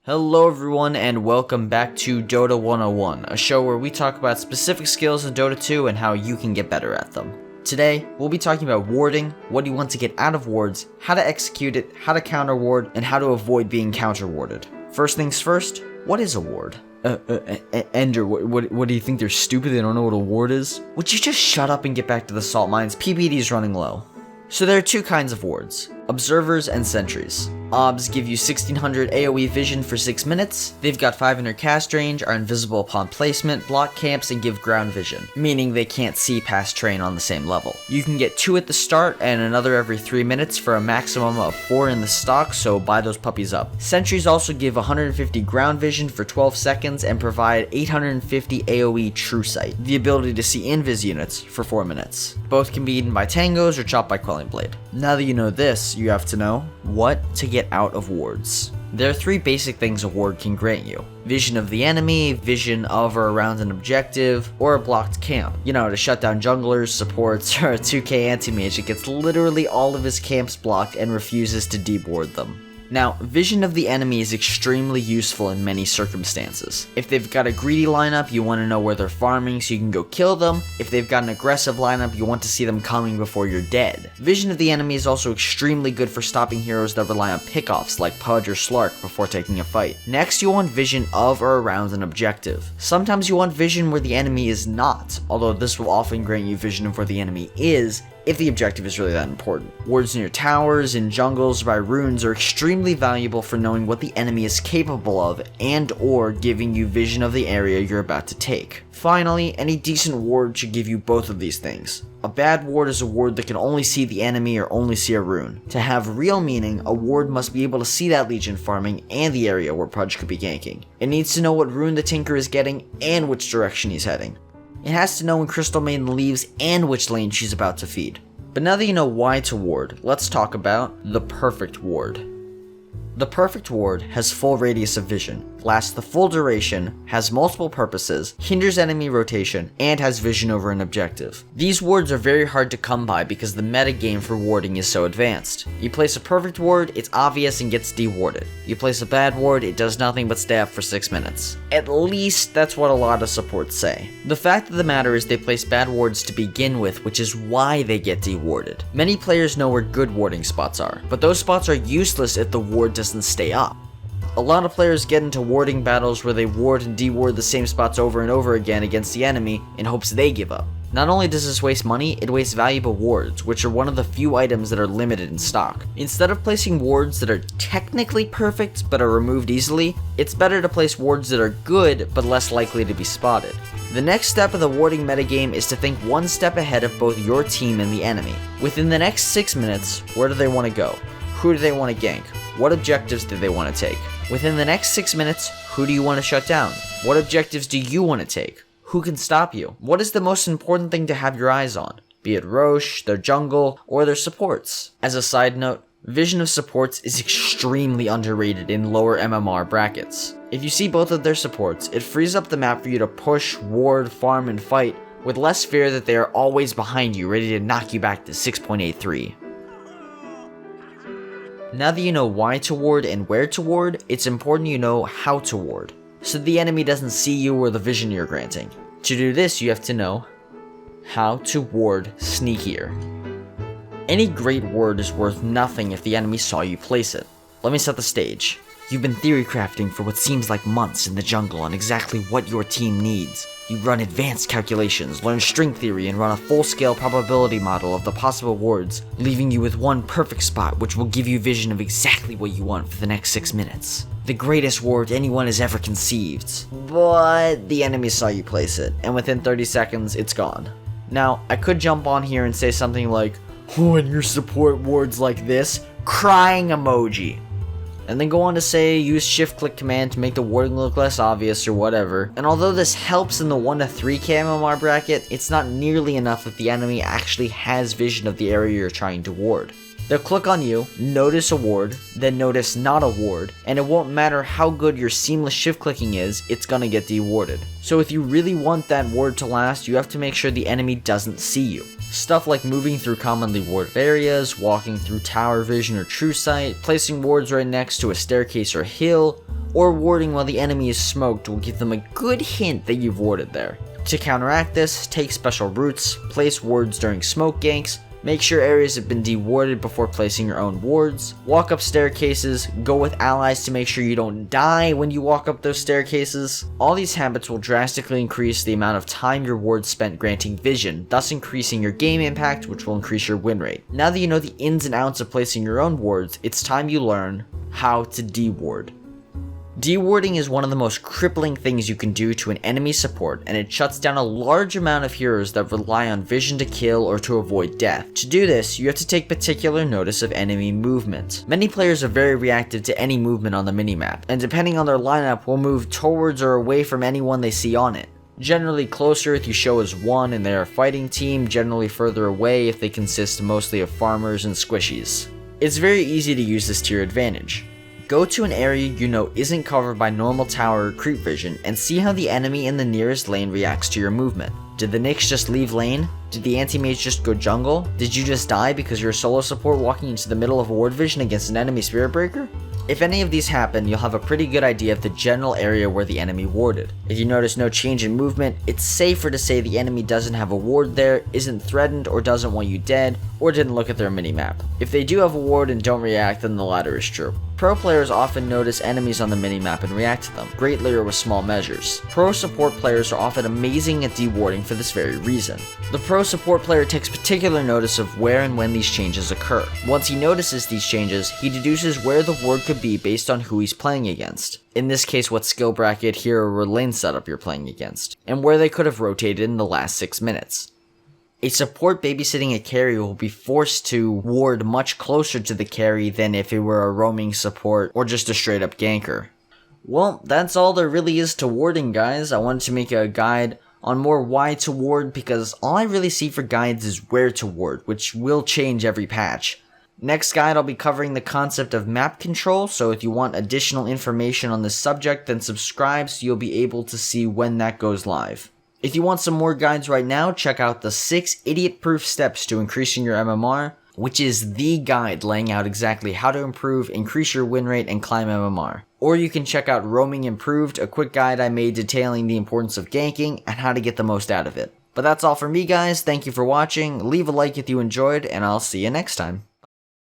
Hello everyone and welcome back to Dota 101, a show where we talk about specific skills in Dota 2 and how you can get better at them. Today, we'll be talking about warding, what you want to get out of wards, how to execute it, how to counter ward, and how to avoid being counter warded. First things first, what is a ward? Ender, what do you think they're stupid? They don't know what a ward is? Would you just shut up and get back to the salt mines? PBD is running low. So there are two kinds of wards, observers and sentries. Obs give you 1600 AoE vision for 6 minutes, they've got 500 cast range, are invisible upon placement, block camps, and give ground vision, meaning they can't see past train on the same level. You can get 2 at the start and another every 3 minutes for a maximum of 4 in the stock, so buy those puppies up. Sentries also give 150 ground vision for 12 seconds and provide 850 AoE true sight, the ability to see invis units for 4 minutes. Both can be eaten by tangos or chopped by quelling blade. Now that you know this, you have to know what to get out of wards. There are 3 basic things a ward can grant you. Vision of the enemy, vision of or around an objective, or a blocked camp. You know, to shut down junglers, supports, or a 2k anti-mage that gets literally all of his camps blocked and refuses to deward them. Now, vision of the enemy is extremely useful in many circumstances. If they've got a greedy lineup, you want to know where they're farming so you can go kill them. If they've got an aggressive lineup, you want to see them coming before you're dead. Vision of the enemy is also extremely good for stopping heroes that rely on pickoffs like Pudge or Slark before taking a fight. Next, you want vision of or around an objective. Sometimes you want vision where the enemy is not, although this will often grant you vision of where the enemy is, if the objective is really that important. Wards near towers, in jungles, by runes are extremely valuable for knowing what the enemy is capable of and or giving you vision of the area you're about to take. Finally, any decent ward should give you both of these things. A bad ward is a ward that can only see the enemy or only see a rune. To have real meaning, a ward must be able to see that legion farming and the area where Pudge could be ganking. It needs to know what rune the Tinker is getting and which direction he's heading. It has to know when Crystal Maiden leaves and which lane she's about to feed. But now that you know why to ward, let's talk about the perfect ward. The perfect ward has full radius of vision, lasts the full duration, has multiple purposes, hinders enemy rotation, and has vision over an objective. These wards are very hard to come by because the metagame for warding is so advanced. You place a perfect ward, it's obvious and gets dewarded. You place a bad ward, it does nothing but stay up for 6 minutes. At least that's what a lot of supports say. The fact of the matter is they place bad wards to begin with, which is why they get dewarded. Many players know where good warding spots are, but those spots are useless if the ward doesn't stay up. A lot of players get into warding battles where they ward and deward the same spots over and over again against the enemy in hopes they give up. Not only does this waste money, it wastes valuable wards, which are one of the few items that are limited in stock. Instead of placing wards that are technically perfect but are removed easily, it's better to place wards that are good but less likely to be spotted. The next step of the warding metagame is to think one step ahead of both your team and the enemy. Within the next 6 minutes, where do they want to go? Who do they want to gank? What objectives do they want to take? Within the next 6 minutes, who do you want to shut down? What objectives do you want to take? Who can stop you? What is the most important thing to have your eyes on? Be it Roche, their jungle, or their supports. As a side note, vision of supports is extremely underrated in lower MMR brackets. If you see both of their supports, it frees up the map for you to push, ward, farm, and fight with less fear that they are always behind you, ready to knock you back to 6.83. Now that you know why to ward and where to ward, it's important you know how to ward, so the enemy doesn't see you or the vision you're granting. To do this, you have to know how to ward sneakier. Any great ward is worth nothing if the enemy saw you place it. Let me set the stage. You've been theory crafting for what seems like months in the jungle on exactly what your team needs. You run advanced calculations, learn string theory, and run a full-scale probability model of the possible wards, leaving you with one perfect spot which will give you vision of exactly what you want for the next 6 minutes. The greatest ward anyone has ever conceived. But the enemy saw you place it, and within 30 seconds, it's gone. Now, I could jump on here and say something like, "Oh, and your support wards like this?" Crying emoji. And then go on to say use shift-click command to make the warding look less obvious or whatever. And although this helps in the 1 to 3k MMR bracket, it's not nearly enough if the enemy actually has vision of the area you're trying to ward. They'll click on you, notice a ward, then notice not a ward, and it won't matter how good your seamless shift clicking is, it's gonna get dewarded. So if you really want that ward to last, you have to make sure the enemy doesn't see you. Stuff like moving through commonly warded areas, walking through tower vision or true sight, placing wards right next to a staircase or hill, or warding while the enemy is smoked will give them a good hint that you've warded there. To counteract this, take special routes, place wards during smoke ganks, make sure areas have been dewarded before placing your own wards, walk up staircases, go with allies to make sure you don't die when you walk up those staircases. All these habits will drastically increase the amount of time your wards spent granting vision, thus increasing your game impact, which will increase your win rate. Now that you know the ins and outs of placing your own wards, it's time you learn how to deward. Dewarding is one of the most crippling things you can do to an enemy support, and it shuts down a large amount of heroes that rely on vision to kill or to avoid death. To do this, you have to take particular notice of enemy movement. Many players are very reactive to any movement on the minimap, and depending on their lineup will move towards or away from anyone they see on it. Generally closer if you show as one and they are a fighting team, generally further away if they consist mostly of farmers and squishies. It's very easy to use this to your advantage. Go to an area you know isn't covered by normal tower or creep vision and see how the enemy in the nearest lane reacts to your movement. Did the Nyx just leave lane? Did the anti-mage just go jungle? Did you just die because you're a solo support walking into the middle of ward vision against an enemy spirit breaker? If any of these happen, you'll have a pretty good idea of the general area where the enemy warded. If you notice no change in movement, it's safer to say the enemy doesn't have a ward there, isn't threatened, or doesn't want you dead, or didn't look at their minimap. If they do have a ward and don't react, then the latter is true. Pro players often notice enemies on the minimap and react to them, greatly or with small measures. Pro support players are often amazing at dewarding for this very reason. The pro support player takes particular notice of where and when these changes occur. Once he notices these changes, he deduces where the ward could be based on who he's playing against. In this case, what skill bracket, hero, or lane setup you're playing against, and where they could have rotated in the last 6 minutes. A support babysitting a carry will be forced to ward much closer to the carry than if it were a roaming support or just a straight up ganker. Well, that's all there really is to warding, guys. I wanted to make a guide on more why to ward because all I really see for guides is where to ward, which will change every patch. Next guide, I'll be covering the concept of map control, so if you want additional information on this subject, then subscribe so you'll be able to see when that goes live. If you want some more guides right now, check out the 6 idiot-proof steps to increasing your MMR, which is the guide laying out exactly how to improve, increase your win rate, and climb MMR. Or you can check out Roaming Improved, a quick guide I made detailing the importance of ganking and how to get the most out of it. But that's all for me, guys. Thank you for watching. Leave a like if you enjoyed, and I'll see you next time.